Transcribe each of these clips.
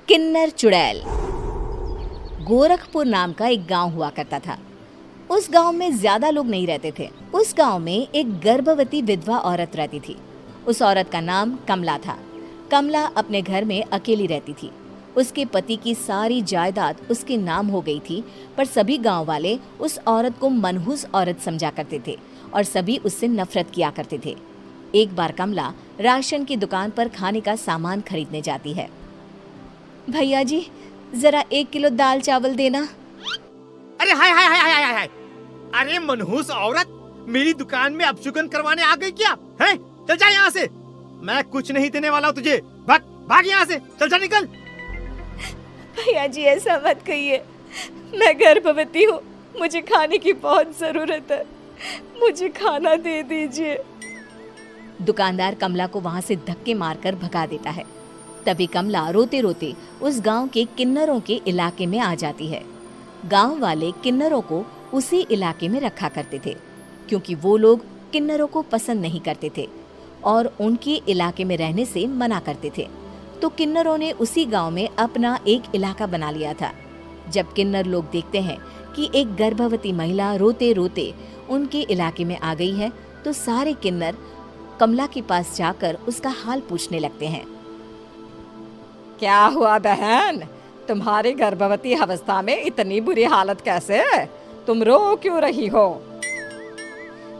किन्नर चुड़ैल। गोरखपुर नाम का एक गांव हुआ करता था। उस गांव में ज्यादा लोग नहीं रहते थे। उस गांव में एक गर्भवती विधवा औरत रहती थी। उस औरत का नाम कमला था। कमला अपने घर में अकेली रहती थी। उसके पति की सारी जायदाद उसके नाम हो गई थी, पर सभी गांव वाले उस औरत को मनहूस औरत समझा करते थे और सभी उससे नफरत किया करते थे। एक बार कमला राशन की दुकान पर खाने का सामान खरीदने जाती है। भैया जी, जरा 1 किलो दाल चावल देना। अरे हाय हाय हाय हाय हाय! अरे मनहूस औरत, मेरी दुकान में अपशुगन करवाने आ गई क्या? हैं? चल जा यहाँ से, मैं कुछ नहीं देने वाला हूँ तुझे। भाग भाग यहाँ से, चल जा निकल। भैया जी, ऐसा मत कहिए, मैं गर्भवती हूँ, मुझे खाने की बहुत जरूरत है, मुझे खाना दे दीजिए। दुकानदार कमला को वहाँ से धक्के मारकर भगा देता है। तभी कमला रोते रोते उस गांव के किन्नरों के इलाके में आ जाती है। गांव वाले किन्नरों को उसी इलाके में रखा करते थे, क्योंकि वो लोग किन्नरों को पसंद नहीं करते थे और उनके इलाके में रहने से मना करते थे। तो किन्नरों ने उसी गांव में अपना एक इलाका बना लिया था। जब किन्नर लोग देखते हैं कि एक गर्भवती महिला रोते रोते उनके इलाके में आ गई है, तो सारे किन्नर कमला के पास जाकर उसका हाल पूछने लगते हैं। क्या हुआ बहन, तुम्हारी गर्भवती अवस्था में इतनी बुरी हालत कैसे? तुम रो क्यों रही हो?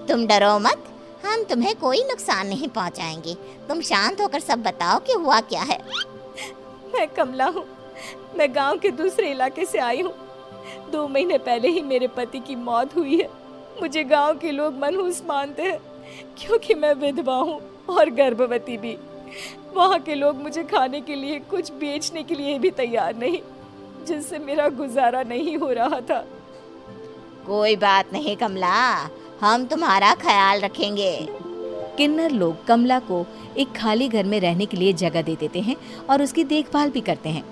तुम डरो मत, हम तुम्हें कोई नुकसान नहीं पहुंचाएंगे। तुम शांत होकर सब बताओ कि हुआ क्या है। मैं कमला हूँ, मैं गांव के दूसरे इलाके से आई हूँ। 2 महीने पहले ही मेरे पति की मौत हुई है। मुझे गांव के लोग मनहूस मानते हैं, क्योंकि मैं विधवा हूँ और गर्भवती भी। वहाँ के लोग मुझे खाने के लिए कुछ बेचने के लिए भी तैयार नहीं, जिससे मेरा गुजारा नहीं हो रहा था। कोई बात नहीं कमला, हम तुम्हारा ख्याल रखेंगे। किन्नर लोग कमला को एक खाली घर में रहने के लिए जगह दे देते हैं और उसकी देखभाल भी करते हैं।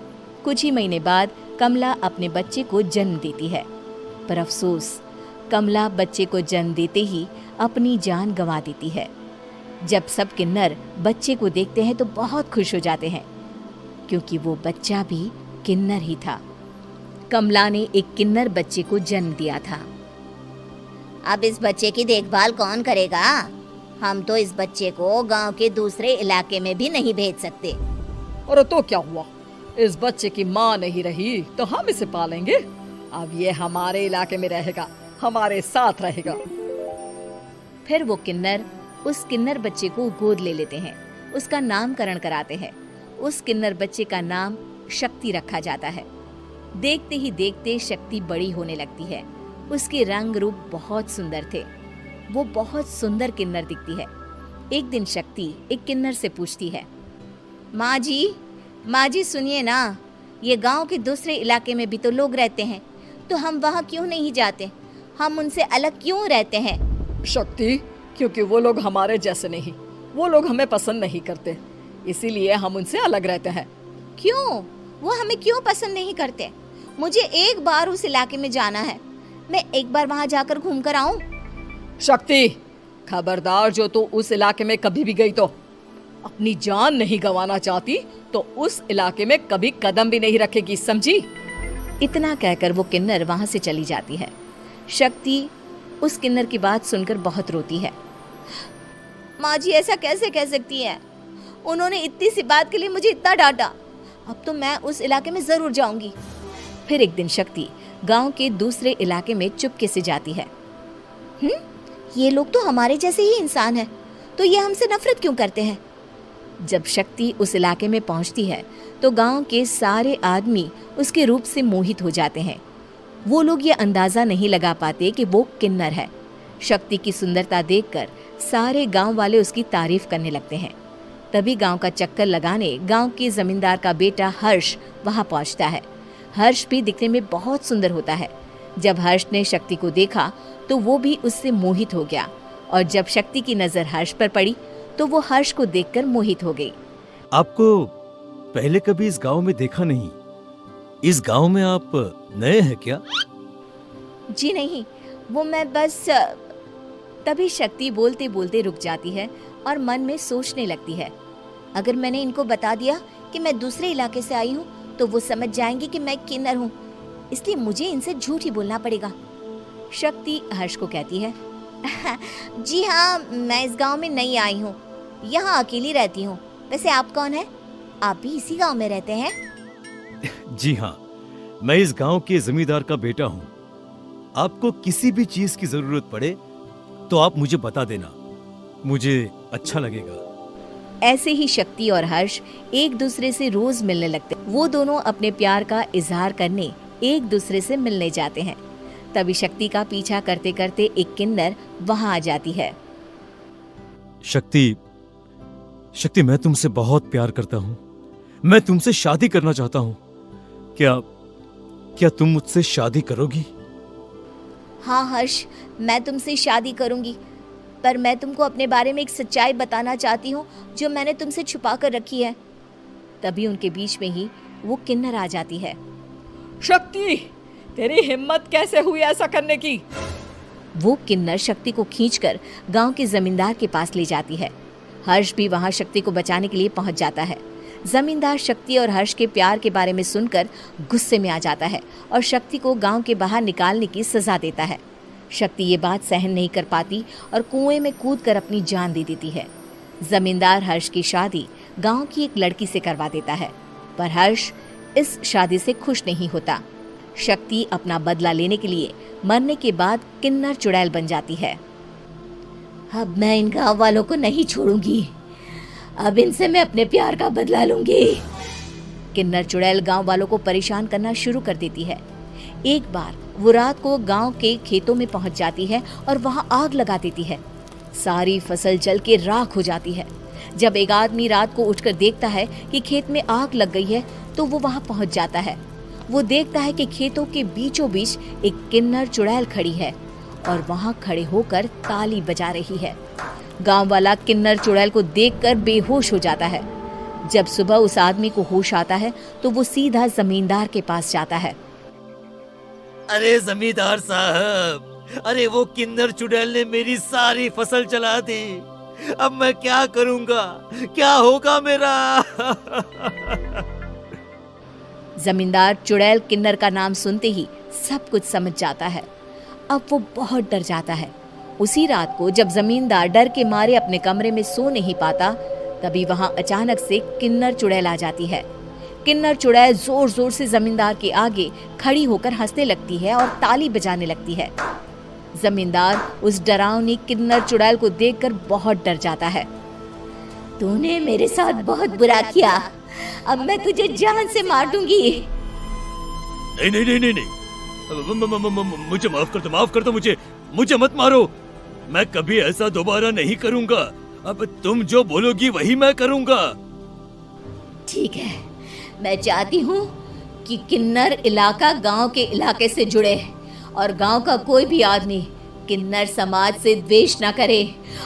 कुछ ही महीने बाद कमला अपने बच्चे को जन्म देती है, पर अफसोस, कमला बच्चे को जन्म देते ही अपनी जान गंवा देती है। जब सब किन्नर बच्चे को देखते हैं तो बहुत खुश हो जाते हैं, क्योंकि वो बच्चा भी किन्नर ही था। कमला ने एक किन्नर बच्चे को जन्म दिया था। अब इस बच्चे की देखभाल कौन करेगा? हम तो इस बच्चे को गांव के दूसरे इलाके में भी नहीं भेज सकते। और तो क्या हुआ, इस बच्चे की माँ नहीं रही तो हम इसे पालेंगे। अब ये हमारे इलाके में रहेगा, हमारे साथ रहेगा। फिर वो किन्नर उस किन्नर बच्चे को गोद ले लेते हैं, उसका नामकरण कराते हैं। उस किन्नर बच्चे का नाम शक्ति रखा जाता है। देखते ही देखते शक्ति बड़ी होने लगती है। उसके रंग रूप बहुत सुंदर थे। वो बहुत सुंदर किन्नर दिखती है। एक दिन शक्ति एक किन्नर से पूछती है, माँ जी सुनिए ना, ये गांव के दूसरे इलाके में भी तो लोग रहते हैं, तो हम वहाँ क्यों नहीं जाते? हम उनसे अलग क्यों रहते हैं? शक्ति, क्योंकि वो लोग हमारे जैसे नहीं, वो लोग हमें पसंद नहीं करते, इसीलिए हम उनसे अलग रहते हैं। क्यों? वो हमें क्यों पसंद नहीं करते? मुझे एक बार उस इलाके में जाना है, मैं एक बार वहाँ जाकर घूम कर आऊं। शक्ति, खबरदार, जो तू उस इलाके में कभी भी गई तो अपनी जान नहीं गंवाना चाहती तो उस इलाके में कभी कदम भी नहीं रखेगी, समझी? इतना कहकर वो किन्नर वहाँ से चली जाती है। शक्ति उस किन्नर की बात सुनकर बहुत रोती है। माँ जी, ऐसा कैसे कह सकती है? उन्होंने इतनी सी बात के लिए मुझे इतना डांटा। अब तो मैं उस इलाके में जरूर जाऊंगी। फिर एक दिन शक्ति गांव के दूसरे इलाके में चुपके से जाती है। ये लोग तो हमारे जैसे ही इंसान हैं, तो ये हमसे नफरत क्यों करते हैं? जब शक्ति उस इलाके में पहुंचती है तो गांव के सारे आदमी उसके रूप से मोहित हो जाते हैं। वो लोग ये अंदाजा नहीं लगा पाते कि वो किन्नर है। शक्ति की सुंदरता देखकर सारे गांव वाले उसकी तारीफ करने लगते हैं। तभी गांव का चक्कर लगाने गांव के जमींदार का बेटा हर्ष वहां पहुंचता है। हर्ष भी दिखने में बहुत सुंदर होता है। जब हर्ष ने शक्ति को देखा तो वो भी उससे मोहित हो गया, और जब शक्ति की नजर हर्ष पर पड़ी तो वो हर्ष को देखकर मोहित हो गई। आपको पहले कभी इस गांव में देखा नहीं। इस गांव में आप नए हैं क्या? जी नहीं, वो मैं बस। तभी शक्ति बोलते बोलते रुक जाती है और मन में सोचने लगती है, अगर मैंने इनको बता दिया कि मैं दूसरे इलाके से आई हूँ तो वो समझ जाएंगे कि मैं किन्नर हूँ, इसलिए मुझे इनसे झूठ ही बोलना पड़ेगा। शक्ति हर्ष को कहती है, जी हाँ, मैं इस गांव में नई आई हूँ, यहाँ अकेली रहती हूँ। वैसे आप कौन है? आप भी इसी गांव में रहते हैं? जी हाँ, मैं इस गांव के जमींदार का बेटा हूँ। आपको किसी भी चीज की जरूरत पड़े तो आप मुझे बता देना, मुझे अच्छा लगेगा। ऐसे ही शक्ति और हर्ष एक दूसरे से रोज मिलने लगते। वो दोनों अपने प्यार का इजहार करने एक दूसरे से मिलने जाते हैं। तभी शक्ति का पीछा करते करते एक किन्नर वहां आ जाती है। शक्ति, मैं तुमसे बहुत प्यार करता हूँ। मैं तुमसे शादी करना चाहता हूँ। क्या तुम मुझसे शादी करोगी? हाँ हर्ष, मैं तुमसे शादी करूंगी, पर मैं तुमको अपने बारे में एक सच्चाई बताना चाहती हूँ जो मैंने तुमसे छुपा कर रखी है। तभी उनके बीच में ही वो किन्नर आ जाती है। शक्ति, तेरी हिम्मत कैसे हुई ऐसा करने की? वो किन्नर शक्ति को खींचकर गांव के जमींदार के पास ले जाती है। हर्ष भी वहां शक्ति को बचाने के लिए पहुंच जाता है। जमींदार शक्ति और हर्ष के प्यार के बारे में सुनकर गुस्से में आ जाता है और शक्ति को गांव के बाहर निकालने की सजा देता है। शक्ति ये बात सहन नहीं कर पाती और कुएं में कूदकर अपनी जान दे देती है। जमींदार हर्ष की शादी गांव की एक लड़की से करवा देता है, पर हर्ष इस शादी से खुश नहीं होता। शक्ति अपना बदला लेने के लिए मरने के बाद किन्नर चुड़ैल बन जाती है। अब मैं इन गांव वालों को नहीं छोड़ूंगी, अब इनसे मैं अपने प्यार का बदला लूंगी। किन्नर चुड़ैल गांव वालों को परेशान करना शुरू कर देती है। एक बार वो रात को गांव के खेतों में पहुंच जाती है और वहां आग लगा देती है। सारी फसल जल के राख हो जाती है। जब एक आदमी रात को उठकर देखता है कि खेत में आग लग गई है तो वो वहां पहुंच जाता है। वो देखता है कि खेतों के बीचों बीच एक किन्नर चुड़ैल खड़ी है और वहां खड़े होकर ताली बजा रही है। गांव वाला किन्नर चुड़ैल को देखकर बेहोश हो जाता है। जब सुबह उस आदमी को होश आता है तो वो सीधा जमींदार के पास जाता है। अरे जमींदार साहब, अरे वो किन्नर चुड़ैल ने मेरी सारी फसल जला दी। अब मैं क्या करूंगा? क्या होगा मेरा? जमींदार चुड़ैल किन्नर का नाम सुनते ही सब कुछ समझ जाता है। अब वो बहुत डर जाता है। उसी रात को जब जमींदार डर के मारे अपने कमरे में सो नहीं पाता, तभी वहां अचानक से किन्नर चुड़ैल आ जाती है। किन्नर चुड़ैल जोर जोर से जमींदार के आगे खड़ी होकर हंसने लगती है और ताली बजाने लगती है। जमींदार उस डरावनी किन्नर चुड़ैल को देखकर बहुत डर जाता है। तूने मेरे साथ बहुत बुरा किया, अब मैं तुझे जान से मार दूंगी। नहीं नहीं नहीं नहीं, मुझे माफ कर दो, मुझे मत मारो। मैं कभी ऐसा दोबारा नहीं करूंगा। अब तुम जो बोलोगी वही मैं करूंगा। ठीक है, मैं चाहती हूँ कि किन्नर इलाका गांव के इलाके से जुड़े और गांव का कोई भी आदमी किन्नर समाज से द्वेष ना करे,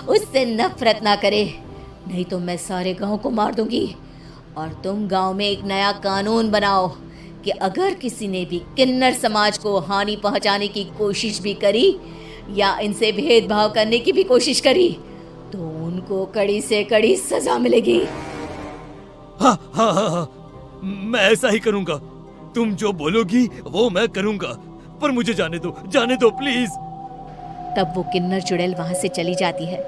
उससे नफरत ना करे, नहीं तो मैं सारे गांव को मार दूंगी। और तुम गांव में एक नया कानून बनाओ कि अगर किसी ने भी किन्नर समाज को हानि पहुंचाने की कोशिश भी करी या इनसे भेदभाव करने की भी कोशिश करी तो उनको कड़ी से कड़ी सजा मिलेगी। हाँ हाँ हाँ हाँ, मैं ऐसा ही करूंगा। तुम जो बोलोगी वो मैं करूंगा, पर मुझे जाने दो प्लीज। तब वो किन्नर चुड़ैल वहां से चली जाती है।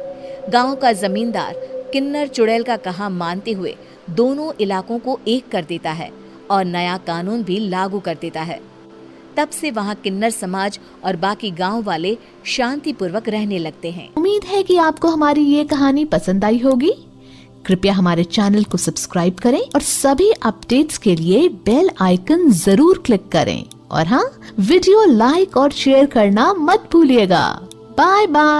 गांव का जमींदार किन्नर चुड़ैल का कहा मानते हुए दोनों इलाकों को एक कर देता है और नया कानून भी लागू कर देता है। तब से वहां किन्नर समाज और बाकी गांव वाले शांतिपूर्वक रहने लगते हैं। उम्मीद है कि आपको हमारी ये कहानी पसंद आई होगी। कृपया हमारे चैनल को सब्सक्राइब करें और सभी अपडेट्स के लिए बेल आइकन जरूर क्लिक करें। और हाँ, वीडियो लाइक और शेयर करना मत भूलिएगा। Bye bye.